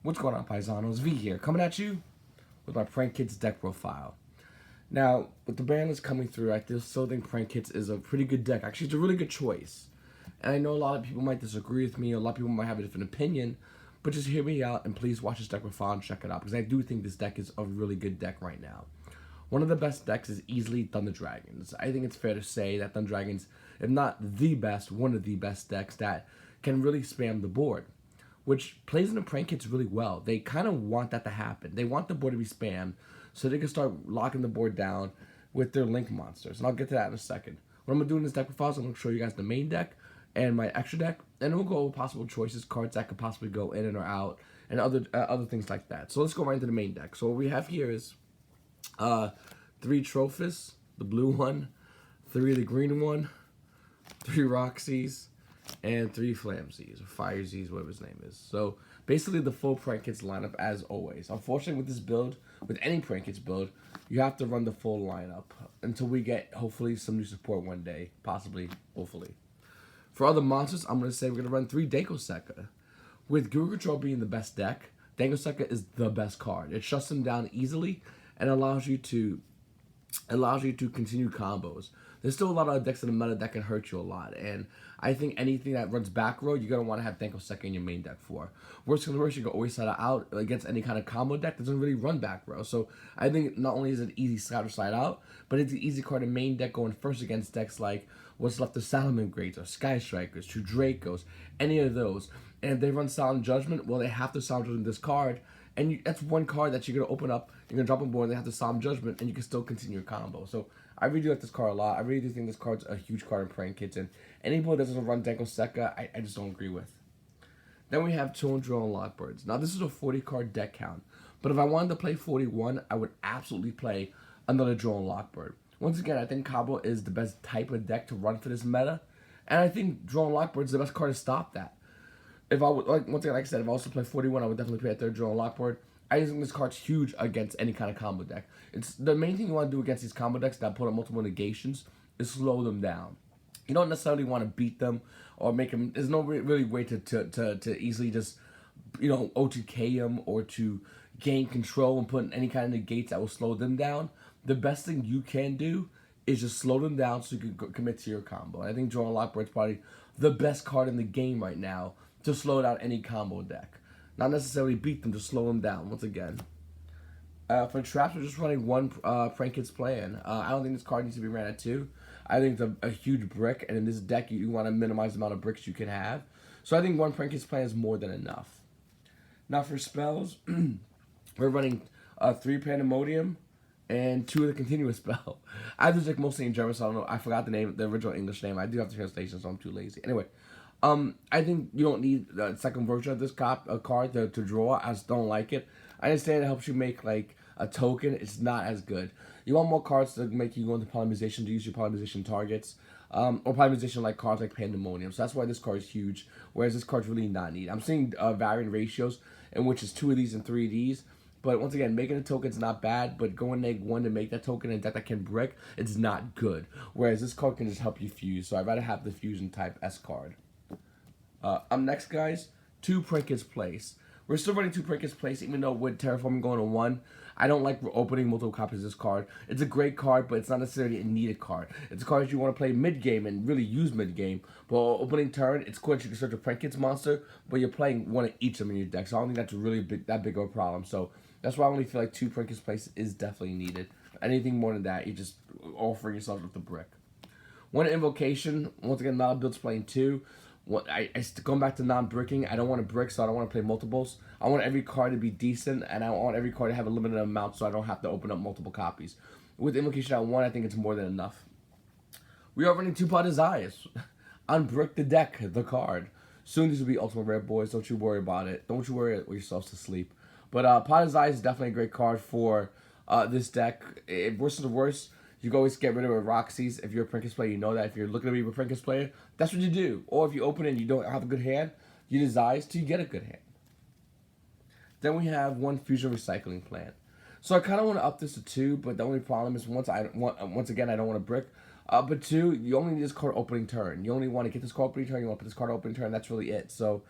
What's going on, Paisanos? V here, coming at you with my Prank Kids deck profile. Now, with the ban list coming through, I still think Prank Kids is a pretty good deck. Actually, it's a really good choice. And I know a lot of people might disagree with me, a lot of people might have a different opinion, but just hear me out and please watch this deck profile and check it out, because I do think this deck is a really good deck right now. One of the best decks is easily Thunder Dragons. I think it's fair to say that Thunder Dragons, if not the best, one of the best decks that can really spam the board, which plays in the Prank Kids really well. They kind of want that to happen. They want the board to be spammed so they can start locking the board down with their Link monsters. And I'll get to that in a second. What I'm going to do in this deck profile is I'm going to show you guys the main deck and my extra deck, and then we'll go over possible choices, cards that could possibly go in and or out, and other things like that. So let's go right into the main deck. So what we have here is 3 Trophus, the blue one, 3 the green one, 3 Roxy's, and 3 Flamsies, or Firesies, whatever his name is. So basically the full Prank Kids lineup as always. Unfortunately with this build, with any Prank Kids build, you have to run the full lineup until we get hopefully some new support one day, possibly, hopefully. For other monsters, I'm going to say we're going to run 3 Dankoseka. With Guru Control being the best deck, Dankoseka is the best card. It shuts them down easily and allows you to continue combos. There's still a lot of decks in the meta that can hurt you a lot, and I think anything that runs back row, you're going to want to have Dankoseka in your main deck for. Worst comes to worst, you can always set it out against any kind of combo deck that doesn't really run back row. So I think not only is it easy slide or slide out, but it's an easy card in main deck going first against decks like what's left of Salamangreats or Sky Strikers, True Dracos, any of those. And if they run Solemn Judgment, well, they have to Solemn Judgment this card, and that's one card that you're going to open up, you're going to drop on board, and they have to Solemn Judgment, and you can still continue your combo. So I really do like this card a lot. I really do think this card's a huge card in Prank Kids, and anybody that doesn't run Dankoseka, I just don't agree with. Then we have Children and Lockbirds. Now, this is a 40-card deck count, but if I wanted to play 41, I would absolutely play another Drone Lockbird. Once again, I think Cabo is the best type of deck to run for this meta, and I think Drone Lockbird is the best card to stop that. If I would, once again, like I said, if I also play 41, I would definitely play a third Drone Lockbird. I think this card's huge against any kind of combo deck. It's the main thing you want to do against these combo decks that put up multiple negations is slow them down. You don't necessarily want to beat them or make them. There's no really way to easily just, you know, OTK them or to gain control and put in any kind of negates that will slow them down. The best thing you can do is just slow them down so you can commit to your combo. And I think Drone Lockbird's probably the best card in the game right now to slow down any combo deck. Not necessarily beat them, just slow them down, once again. For traps, we're just running 1 Prank Kids plan. I don't think this card needs to be ran at 2. I think it's a huge brick, and in this deck, you want to minimize the amount of bricks you can have. So I think 1 Prank Kids plan is more than enough. Now for spells, we're running 3 Pandemonium and 2 of the Continuous spell. I do like mostly in German, so I don't know. I forgot the original English name. I do have the translation, so I'm too lazy. Anyway. I think you don't need the second version of this card to draw. I just don't like it. I understand it helps you make like a token. It's not as good. You want more cards to make you go into polymerization, to use your polymerization targets, or polymerization like cards like Pandemonium. So that's why this card is huge, whereas this card's really not needed. I'm seeing varying ratios in which is 2 of these and 3 of these. But once again, making a token's not bad, but going neg 1 to make that token in a deck that can brick, it's not good. Whereas this card can just help you fuse. So I'd rather have the fusion type S card. Next, guys, 2 Prank Kids Place. We're still running 2 Prank Kids Place, even though with Terraforming going to 1, I don't like opening multiple copies of this card. It's a great card, but it's not necessarily a needed card. It's a card that you want to play mid-game and really use mid-game. But opening turn, it's cool that you can search a Prank Kids monster, but you're playing 1 of each of them in your deck, so I don't think that's really that big of a problem. So that's why I only feel like 2 Prank Kids Place is definitely needed. Anything more than that, you're just offering yourself with the brick. 1 Invocation, once again, not a build's playing 2. Going back to non-bricking, I don't want to brick, so I don't want to play multiples. I want every card to be decent, and I want every card to have a limited amount, so I don't have to open up multiple copies. With Invocation at 1, I think it's more than enough. We are running 2 Pot Desires. Unbrick the deck, the card. Soon these will be Ultimate Rare, boys. Don't you worry about it. Don't you worry yourselves to sleep. But Pot Desires is definitely a great card for this deck. If worse is the worst, you can always get rid of Roxy's. If you're a Prank Kids player, you know that. If you're looking to be a Prank Kids player, that's what you do. Or if you open it and you don't have a good hand, you desire till you get a good hand. Then we have 1 Fusion Recycling plan. So I kind of want to up this to 2, but the only problem is once again, I don't want to brick. But 2, you only need this card opening turn. You only want to get this card opening turn. You want to put this card opening turn. That's really it. So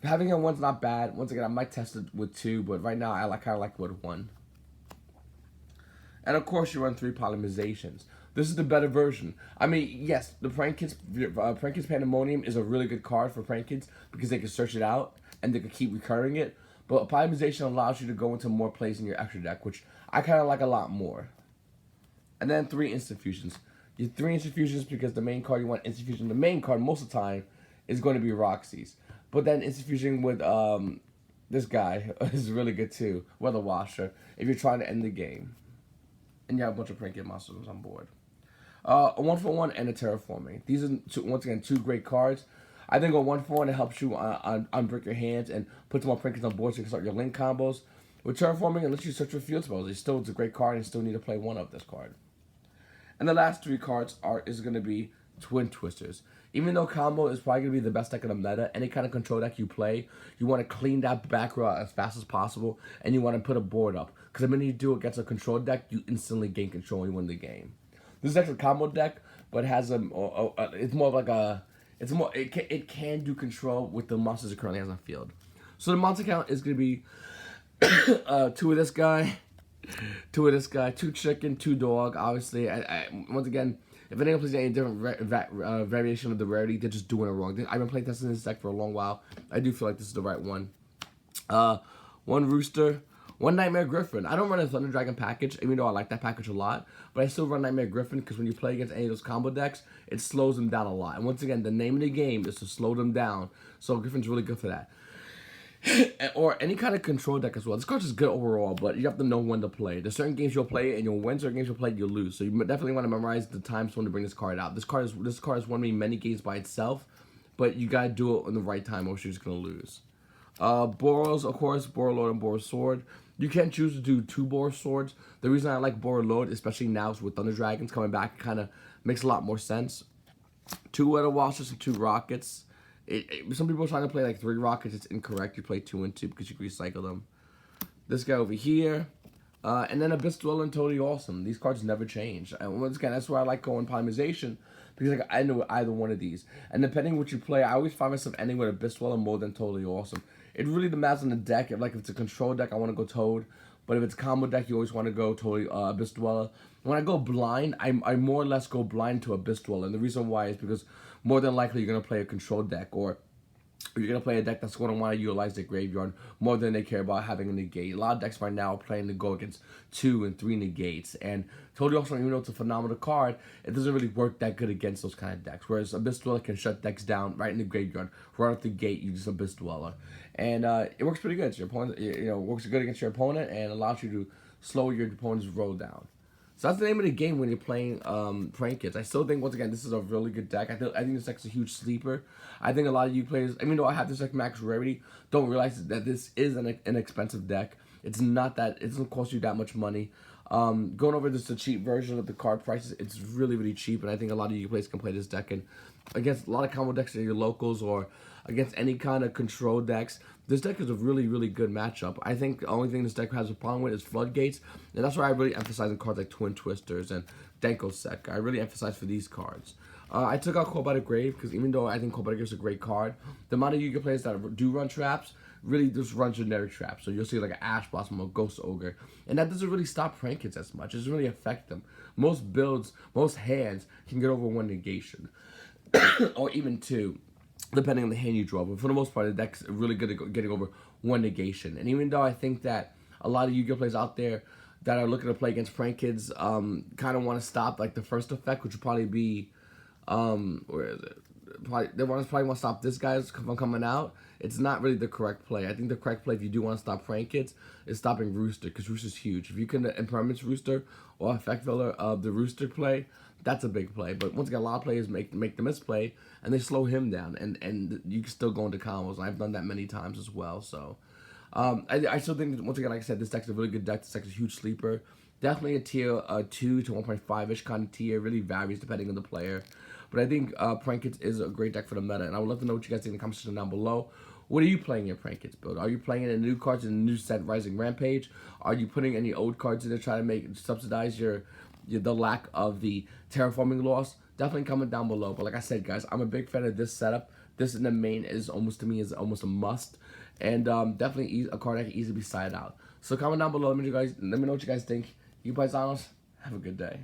Having a one's not bad. Once again, I might test it with 2, but right now I kind of like with 1. And of course, you run 3 polymerizations. This is the better version. I mean, yes, the Prank Kids Pandemonium is a really good card for Prank Kids because they can search it out and they can keep recurring it. But polymerization allows you to go into more plays in your extra deck, which I kind of like a lot more. And then 3 instant fusions. Your 3 instant fusions because the main card you want instant fusion. The main card most of the time is going to be Roxy's. But then instant fusion with this guy is really good too. Weather Washer if you're trying to end the game. And you have a bunch of Prank Kid monsters on board. A 1-for-1 and a Terraforming. These are, once again, 2 great cards. I think a 1-for-1 it helps you unbrick your hands and put some more Prank Kids on board so you can start your link combos. With Terraforming, unless you search for field spells, it's a great card and you still need to play 1 of this card. And the last 3 cards is going to be Twin Twisters. Even though combo is probably going to be the best deck in the meta, any kind of control deck you play, you want to clean that back row as fast as possible, and you want to put a board up. Because the minute you do it against a control deck, you instantly gain control and you win the game. This is actually a combo deck, but it has it's more of like a, it can do control with the monsters it currently has on field. So the monster count is going to be 2 of this guy, 2 of this guy, 2 chicken, 2 dog. Obviously, once again, if anyone plays any different variation of the rarity, they're just doing it wrong. I've been playing testing this deck for a long while. I do feel like this is the right one. 1 Rooster, 1 Nightmare Griffin. I don't run a Thunder Dragon package, even though I like that package a lot. But I still run Nightmare Griffin because when you play against any of those combo decks, it slows them down a lot. And once again, the name of the game is to slow them down. So Griffin's really good for that. Or any kind of control deck as well. This card's just good overall, but you have to know when to play. There's certain games you'll play and you'll win, certain games you'll play and you'll lose. So you definitely want to memorize the times when to bring this card out. This card has won me many games by itself, but you gotta do it in the right time or you're just gonna lose. Boros, of course, Borrelord and Boros Sword. You can choose to do 2 Boros Swords. The reason I like Borrelord, especially now with Thunder Dragons coming back, kind of makes a lot more sense. 2 Weather Washers and 2 Rockets. Some people are trying to play like 3 Rockets. It's incorrect. You play 2 and 2 because you can recycle them. This guy over here. And then Abyss Dweller and Totally Awesome. These cards never change. And once again, that's why I like going polymerization. Because like, I know either one of these. And depending what you play, I always find myself ending with Abyss Dweller more than Totally Awesome. It really depends on the deck. If it's a control deck, I want to go Toad. But if it's a combo deck, you always want to go totally Abyss Dweller. When I go blind, I more or less go blind to Abyss Dweller. And the reason why is because more than likely you're going to play a control deck, or you're going to play a deck that's going to want to utilize the graveyard more than they care about having a negate. A lot of decks right now are playing to go against 2 and 3 negates. And Totally Awesome, even though it's a phenomenal card, it doesn't really work that good against those kind of decks. Whereas Abyss Dweller can shut decks down right in the graveyard. Right off the gate, you just Abyss Dweller. And it works pretty good. Your opponent, works good against your opponent and allows you to slow your opponent's roll down. So that's the name of the game when you're playing Prank Kids. I still think, once again, this is a really good deck. I think this deck's a huge sleeper. I think a lot of you players, even though I have this deck max rarity, don't realize that this is an expensive deck. It's not that, it doesn't cost you that much money. Going over this, the cheap version of the card prices, it's really, really cheap. And I think a lot of you players can play this deck. And against a lot of combo decks in your locals or against any kind of control decks, this deck is a really, really good matchup. I think the only thing this deck has a problem with is Floodgates, and that's why I really emphasize in cards like Twin Twisters and Denko Sec. I really emphasize for these cards. I took out Cold by the Grave because even though I think Cold by the Grave is a great card, the amount of Yu-Gi-Oh players that do run traps really just run generic traps. So you'll see like an Ash Blossom or Ghost Ogre, and that doesn't really stop Prank Kids as much. It doesn't really affect them. Most builds, most hands can get over 1 negation, or even 2. Depending on the hand you draw, but for the most part, the deck's really good at getting over 1 negation. And even though I think that a lot of Yu-Gi-Oh players out there that are looking to play against Prank Kids kind of want to stop like the first effect, which would probably be, where is it? They probably want to stop this guy from coming out. It's not really the correct play. I think the correct play, if you do want to stop Prank Kids, is stopping Rooster, because Rooster's huge. If you can impermanence Rooster or effect filler of the Rooster play, that's a big play. But once again, a lot of players make the misplay, and they slow him down, and you can still go into combos. And I've done that many times as well. So I still think, once again, like I said, this deck's a really good deck. This deck's a huge sleeper. Definitely a tier 2 to 1.5-ish kind of tier. It really varies depending on the player. But I think Prank Kids is a great deck for the meta. And I would love to know what you guys think in the comment section down below. What are you playing in your Prank Kids build? Are you playing any new cards in the new set Rising Rampage? Are you putting any old cards in there trying to subsidize the lack of the terraforming loss? Definitely comment down below. But like I said, guys, I'm a big fan of this setup. this in the main is almost, to me, is almost a must. And definitely a card that can easily be sided out. So comment down below. Let me know what you guys think. You paisanos, have a good day.